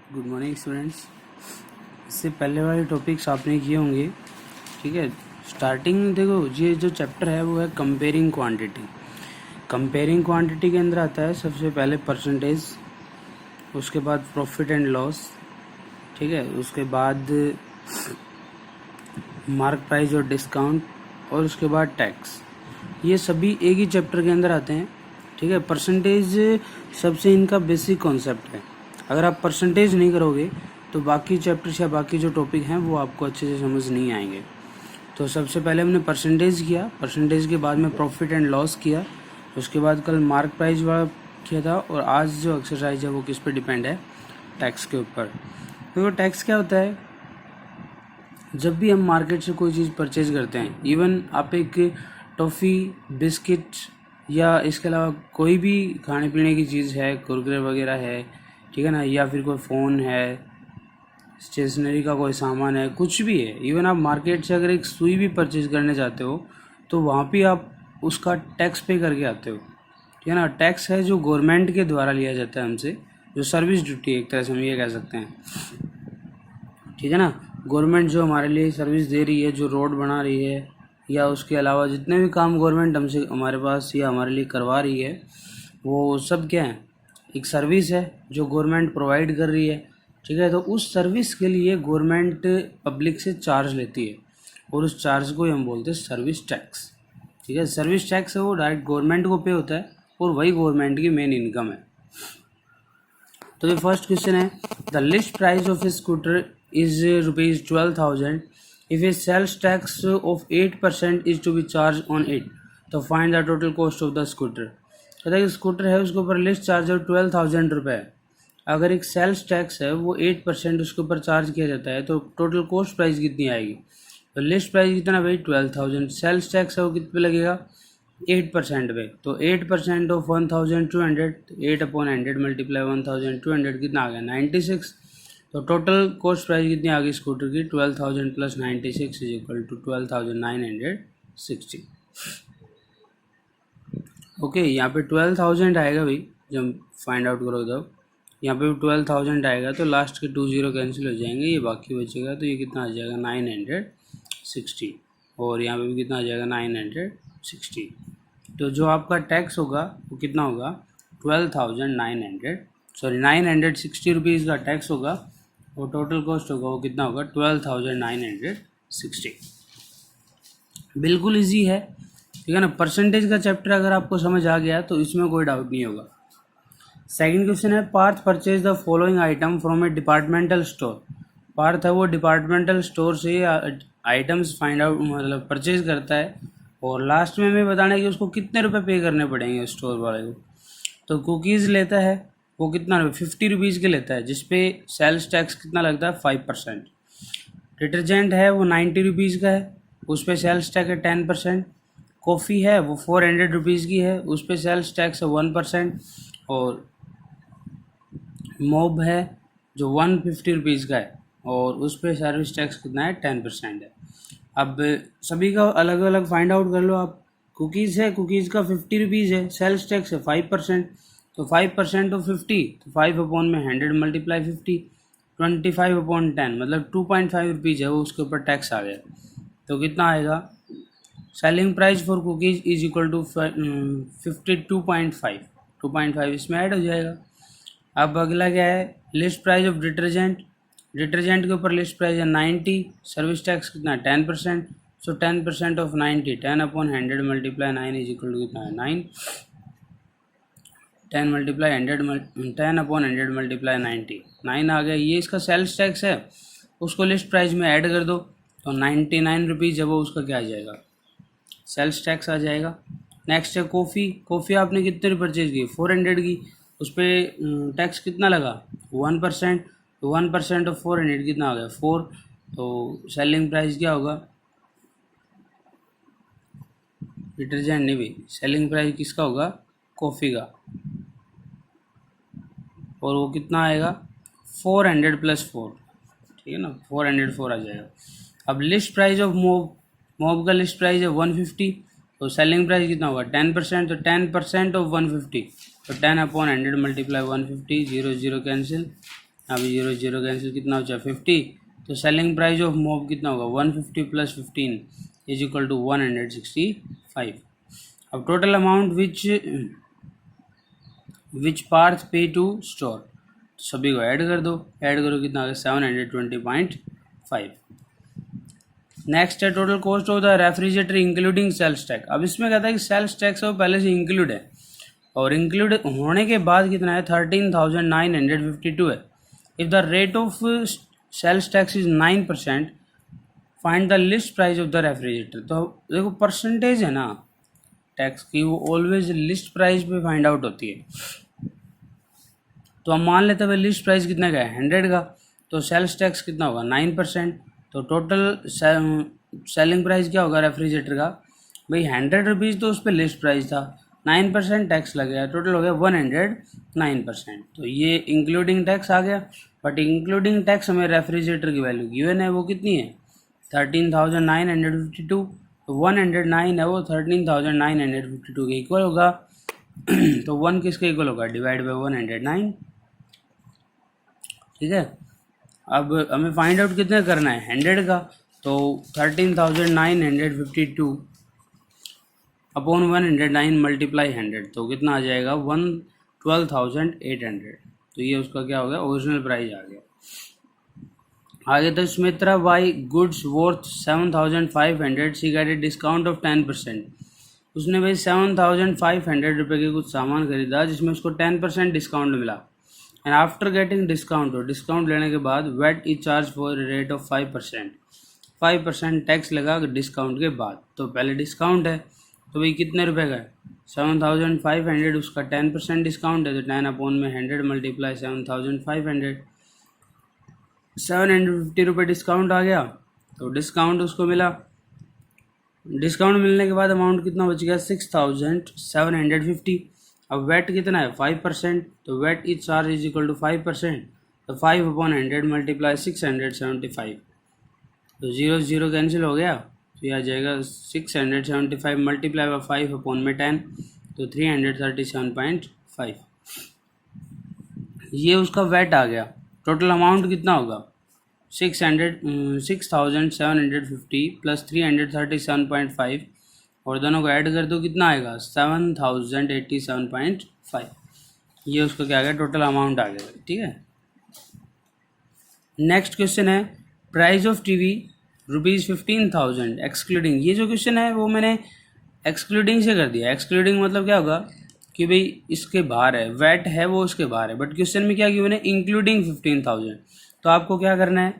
Good morning students. इससे पहले वाले टॉपिक्स आपने किए होंगे, ठीक है। स्टार्टिंग में देखो, ये जो चैप्टर है वो है कंपेयरिंग क्वांटिटी। कंपेयरिंग क्वांटिटी के अंदर आता है सबसे पहले परसेंटेज, उसके बाद प्रॉफिट एंड लॉस, ठीक है, उसके बाद मार्क प्राइस और डिस्काउंट, और उसके बाद टैक्स। ये सभी एक ही चैप्टर के अंदर आते हैं, ठीक है। परसेंटेज सबसे इनका बेसिक कॉन्सेप्ट है। अगर आप परसेंटेज नहीं करोगे तो बाकी चैप्टर्स या बाकी जो टॉपिक हैं वो आपको अच्छे से समझ नहीं आएंगे। तो सबसे पहले हमने परसेंटेज किया, परसेंटेज के बाद में प्रॉफिट एंड लॉस किया, उसके बाद कल मार्क प्राइस वाला किया था, और आज जो एक्सरसाइज है वो किस पे डिपेंड है, टैक्स के ऊपर। तो टैक्स क्या होता है, जब भी हम मार्केट से कोई चीज़ परचेज करते हैं, इवन आप एक टॉफ़ी, बिस्किट या इसके अलावा कोई भी खाने पीने की चीज़ है, कुरकुरे वगैरह है, ठीक है ना, या फिर कोई फ़ोन है, स्टेशनरी का कोई सामान है, कुछ भी है। इवन आप मार्केट से अगर एक सुई भी परचेज करने जाते हो तो वहाँ भी आप उसका टैक्स पे करके आते हो, ठीक है ना। टैक्स है जो गवर्नमेंट के द्वारा लिया जाता है हमसे, जो सर्विस ड्यूटी है एक तरह से हम ये कह सकते हैं, ठीक है ना। गवर्नमेंट जो हमारे लिए सर्विस दे रही है, जो रोड बना रही है या उसके अलावा जितने भी काम गवर्नमेंट हमसे हमारे पास या हमारे लिए करवा रही है, वो सब क्या है, एक सर्विस है जो गवर्नमेंट प्रोवाइड कर रही है, ठीक है। तो उस सर्विस के लिए गवर्नमेंट पब्लिक से चार्ज लेती है, और उस चार्ज को हम बोलते हैं सर्विस टैक्स, ठीक है। सर्विस टैक्स है वो डायरेक्ट गवर्नमेंट को पे होता है, और वही गवर्नमेंट की मेन इनकम है। तो ये फर्स्ट क्वेश्चन है, the list price of A scooter is ₹12,000 if a sales tax of 8% is to be charged on it, तो find the total cost of the scooter. कहता है कि स्कूटर है उसके ऊपर लिस्ट चार्ज है 12,000 रुपये है। अगर एक सेल्स टैक्स है वो 8% उसके ऊपर चार्ज किया जाता है, तो टोटल कॉस्ट प्राइस कितनी आएगी। तो लिस्ट प्राइस कितना भाई 12,000, सेल्स टैक्स है वो कितने पे लगेगा 8% पे, तो 8% ऑफ 1,200, 8/100 मल्टीप्लाई 1,200 कितना आ गया 96। तो टोटल कॉस्ट प्राइस कितनी आ गई स्कूटर की 12,000 plus 96 is equal to 12,960। Okay, यहाँ पे 12,000 आएगा भाई, जब फाइंड आउट करोगे तब यहाँ पे 12,000 आएगा, तो लास्ट के 2 0 कैंसिल हो जाएंगे, ये बाकी बचेगा, तो ये कितना आ जाएगा 960, और यहाँ पे भी कितना आ जाएगा 960। तो जो आपका टैक्स होगा वो कितना होगा 960 रुपीज़ का टैक्स होगा, और टोटल कॉस्ट होगा वो कितना होगा 12,960। बिल्कुल इजी है, ठीक है ना। परसेंटेज का चैप्टर अगर आपको समझ आ गया तो इसमें कोई डाउट नहीं होगा। सेकंड क्वेश्चन है, Parth purchase the following item from a departmental store. Parth है वो डिपार्टमेंटल स्टोर से आइटम्स फाइंड आउट मतलब परचेज करता है, और लास्ट में हमें बताना है कि उसको कितने रुपए पे करने पड़ेंगे स्टोर वाले को। तो कुकीज़ लेता है वो कितना 50 रुपीज़ के लेता है, जिसपे सेल्स टैक्स कितना लगता है 5%। डिटर्जेंट है वो 90 रुपीज़ का है, उस पर सेल्स टैक्स है 10%। कॉफ़ी है वो 400 रुपीज़ की है, उस पर सेल्स टैक्स है 1%। और मोब है जो 150 रुपीज़ का है, और उस पर सर्विस टैक्स कितना है 10% है। अब सभी का अलग अलग फाइंड आउट कर लो आप। कुकीज़ है, कुकीज़ का 50 रुपीज़ है, सेल्स टैक्स है 5%, तो 5% ऑफ 50, तो 5/100 मल्टीप्लाई 50, 25/10 मतलब 2.5 रुपीज़ है वो, उसके ऊपर टैक्स आ गया, तो कितना आएगा। Selling price for cookies is equal to 52.5, 2.5 इसमें ऐड हो जाएगा। अब अगला क्या है, list price of detergent. Detergent के ऊपर लिस्ट प्राइस है 90, सर्विस टैक्स कितना है 10%, so 10% of 90, 10/100 multiply 9 is equal to कितना है 9, 10 मल्टीप्लाई 100 10/100 मल्टीप्लाई 90, 9 आ गया। ये इसका सेल्स टैक्स है, उसको लिस्ट प्राइस में ऐड कर दो, तो 99 रुपीज़ है वो, उसका क्या आ जाएगा सेल्स टैक्स आ जाएगा। नेक्स्ट है कॉफ़ी। कॉफ़ी आपने कितने की परचेज की 400 की, उस पर टैक्स कितना लगा 1%, तो 1% ऑफ 400 कितना आ गया 4, तो सेलिंग प्राइस क्या होगा, डिटर्जेंट नहीं भाई, सेलिंग प्राइस किसका होगा कॉफ़ी का, और वो कितना आएगा 400 + 4, ठीक है ना, 404 आ जाएगा। अब list price of mob. Mob का लिस्ट प्राइस है 150, तो सेलिंग प्राइस कितना होगा 10%, तो 10% ऑफ 150, तो 10/100 मल्टीप्लाई 150, 0 0 कैंसिल, अभी 0 0 कैंसिल, कितना हो जाए 50। तो सेलिंग प्राइस ऑफ मोब कितना होगा 150 प्लस 15 इज इक्वल टू 165। अब टोटल अमाउंट विच पार्थ पे टू स्टोर, सभी को ऐड कर दो, ऐड करो कितना आ गया 720.5। नेक्स्ट है total cost of the refrigerator including sales tax. अब इसमें कहता है कि सेल्स टैक्स वो पहले से इंक्लूड है, और इंक्लूड होने के बाद कितना है 13,952 है। If the rate of sales tax is 9%, find the list price of the refrigerator. तो देखो परसेंटेज है ना टैक्स की, वो ऑलवेज लिस्ट प्राइस पे फाइंड आउट होती है। तो हम मान लेते हैं भाई लिस्ट प्राइस कितना का है 100 का, तो सेल्स टैक्स कितना होगा 9%। तो टोटल सेलिंग प्राइस क्या होगा रेफ्रिजरेटर का भाई 100 रुपीज़, तो उस पर लिस्ट प्राइस था, 9% टैक्स लगेगा, टोटल हो गया 109%। तो ये इंक्लूडिंग टैक्स आ गया, बट इंक्लूडिंग टैक्स हमें रेफ्रिजरेटर की वैल्यू गिवन है, वो कितनी है 13,952। तो 109 है वो 13,952 के इक्वल होगा। तो 1 किसके इक्वल होगा डिवाइड बाई 109, ठीक है। अब हमें फाइंड आउट कितना करना है 100 का, तो 13,952 अपॉन 109 मल्टीप्लाई 100, तो कितना आ जाएगा 12,800। तो ये उसका क्या हो गया ओरिजिनल प्राइस आ गया। आगे तो Sumitra by goods worth 7,500, she get a discount of 10%। उसने भाई 7,500 रुपये के कुछ सामान खरीदा जिसमें उसको 10% डिस्काउंट मिला। एंड आफ्टर गेटिंग डिस्काउंट, और डिस्काउंट लेने के बाद VAT is charge for rate of 5%, 5% tax लगा डिस्काउंट के बाद। तो पहले डिस्काउंट है तो भाई कितने रुपए का है 7,500, उसका 10% डिस्काउंट है, तो 10 अपॉन में 100 मल्टीप्लाई 7,500, 750 रुपये डिस्काउंट आ गया। तो डिस्काउंट उसको मिला, डिस्काउंट मिलने के बाद अमाउंट कितना बच गया 6,750। अब वेट कितना है 5%, तो VAT is charge is equal to 5%, तो 5 अपॉन 100 मल्टीप्लाई 675। तो 0 0 कैंसिल हो गया, तो यह आ जाएगा 675 मल्टीप्लाई बाई 5 अपॉन में 10, तो 337.5। ये उसका वेट आ गया। टोटल अमाउंट कितना होगा 6,750 प्लस 337.5, और दोनों को ऐड कर दो कितना आएगा 7,087.5। ये उसका क्या आ गया टोटल अमाउंट आ गया, ठीक है। नेक्स्ट क्वेश्चन है प्राइस ऑफ टीवी ₹15,000 एक्सक्लूडिंग। ये जो क्वेश्चन है वो मैंने एक्सक्लूडिंग से कर दिया। एक्सक्लूडिंग मतलब क्या होगा कि भाई इसके बाहर है, वेट है वो उसके बाहर है, बट क्वेश्चन में क्या गिवन है इंक्लूडिंग 15,000। तो आपको क्या करना है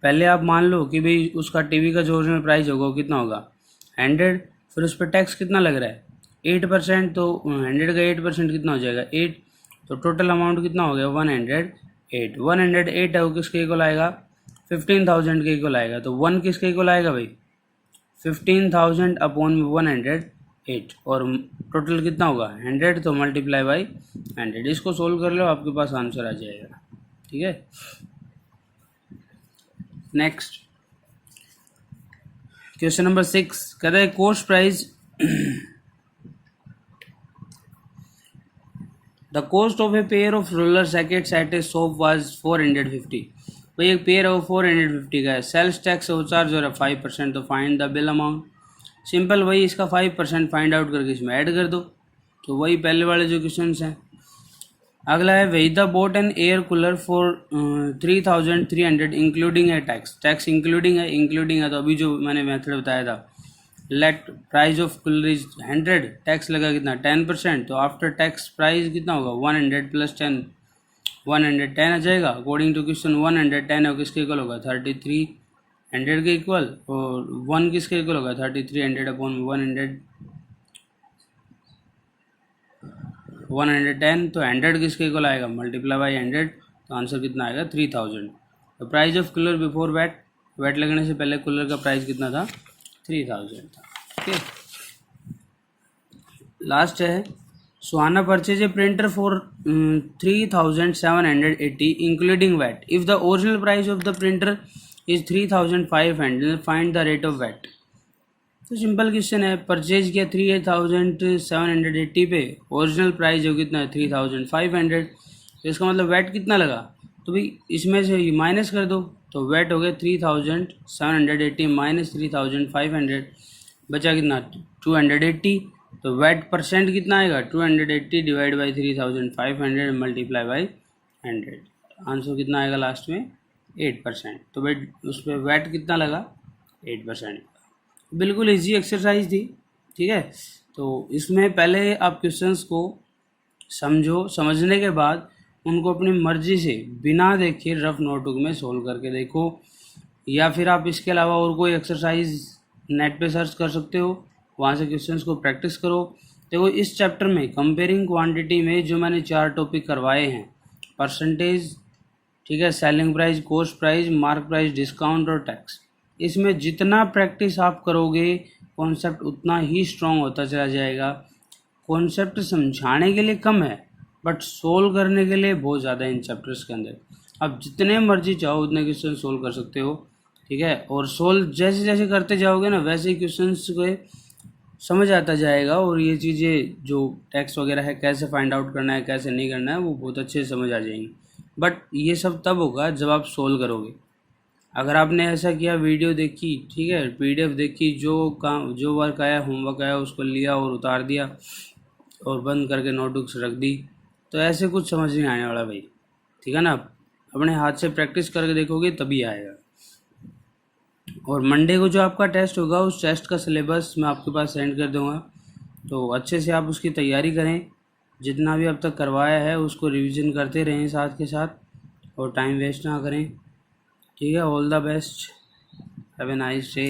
पहले आप मान लो कि भाई उसका टीवी का जो ओरिजिनल प्राइस होगा वो कितना होगा 100, फिर उस पर टैक्स कितना लग रहा है 8%, तो 100 का 8% कितना हो जाएगा 8, तो टोटल अमाउंट कितना हो गया 108। 108 है वो किसके इक्वल आएगा 15,000 के इक्वल आएगा। तो 1 किसके इक्वल आएगा भाई 15,000 अपॉन 108, और टोटल कितना होगा 100, तो मल्टीप्लाई बाई 100। इसको सोल्व कर लो आपके पास आंसर आ जाएगा, ठीक है। नेक्स्ट क्वेश्चन नंबर 6 कहता है cost price the cost of a pair of roller jackets at a shop was 450। भाई एक पेयर है वो 450 का है, सेल्स टैक्स वो चार्ज हो रहा है 5%, तो find the bill amount. Simple वही इसका 5% फाइंड आउट करके इसमें ऐड कर दो, तो वही पहले वाले जो क्वेश्चन हैं। अगला है Veda bought an air cooler for 3,300 including है टैक्स। टैक्स इंक्लूडिंग है तो अभी जो मैंने मेथड बताया था let price of cooler is 100, tax लगा कितना 10%, तो आफ्टर टैक्स प्राइस कितना होगा 100 प्लस 10, 110 आ जाएगा। अकॉर्डिंग टू क्वेश्चन 110 है किसके इक्वल होगा 3,300 के इक्वल, और 1 किसके इक्वल होगा 3,300 अपॉन 110, तो 100 किसके इक्वल आएगा मल्टीप्लाई बाई 100, तो आंसर कितना आएगा 3,000। तो price of cooler before VAT लगने से पहले कूलर का प्राइस कितना था 3,000 था, ठीक है। लास्ट है Suhana purchase a printer for 3,780 including VAT. If the original price of the printer is 3,500, find the rate of VAT. तो सिंपल क्वेश्चन है, परचेज किया 3,780 पे, ओरिजिनल प्राइस जो कितना है 3,500, तो इसका मतलब वेट कितना लगा तो भाई इसमें से माइनस कर दो, तो वेट हो गया 3780 माइनस 3500, बचा कितना 280। तो वेट परसेंट कितना आएगा 280 divide by 3500 multiply by 100, answer कितना आएगा लास्ट में 8%। तो भाई उस पर वेट कितना लगा 8%। बिल्कुल इजी एक्सरसाइज थी, ठीक है। तो इसमें पहले आप क्वेश्चंस को समझो, समझने के बाद उनको अपनी मर्जी से बिना देखे रफ नोटबुक में सोल्व करके देखो, या फिर आप इसके अलावा और कोई एक्सरसाइज नेट पे सर्च कर सकते हो, वहाँ से क्वेश्चंस को प्रैक्टिस करो। देखो इस चैप्टर में कंपेयरिंग क्वांटिटी में जो मैंने 4 टॉपिक करवाए हैं, परसेंटेज, ठीक है, selling price, cost price, mark price, discount और टैक्स, इसमें जितना प्रैक्टिस आप करोगे कॉन्सेप्ट उतना ही स्ट्रॉन्ग होता चला जाएगा। कॉन्सेप्ट समझाने के लिए कम है बट सोल्व करने के लिए बहुत ज़्यादा इन चैप्टर्स के अंदर। आप जितने मर्जी चाहो उतने क्वेश्चन सोल्व कर सकते हो, ठीक है। और सोल्व जैसे जैसे करते जाओगे ना वैसे ही क्वेश्चंस को समझ आता जाएगा, और ये चीज़ें जो टैक्स वगैरह है कैसे फाइंड आउट करना है कैसे नहीं करना है वो बहुत अच्छे से समझ आ जाएंगी। बट ये सब तब होगा जब आप सोल्व करोगे। अगर आपने ऐसा किया, वीडियो देखी, ठीक है, पीडीएफ देखी, जो काम जो वर्क आया होमवर्क आया उसको लिया और उतार दिया और बंद करके नोटबुक्स रख दी, तो ऐसे कुछ समझ नहीं आने वाला भाई, ठीक है ना। अपने हाथ से प्रैक्टिस करके देखोगे तभी आएगा। और मंडे को जो आपका टेस्ट होगा उस टेस्ट का सिलेबस मैं आपके पास सेंड कर दूंगा, तो अच्छे से आप उसकी तैयारी करें। जितना भी अब तक करवाया है उसको रिवीजन करते रहें साथ के साथ, और टाइम वेस्ट ना करें, ठीक है। All the best, have a nice day.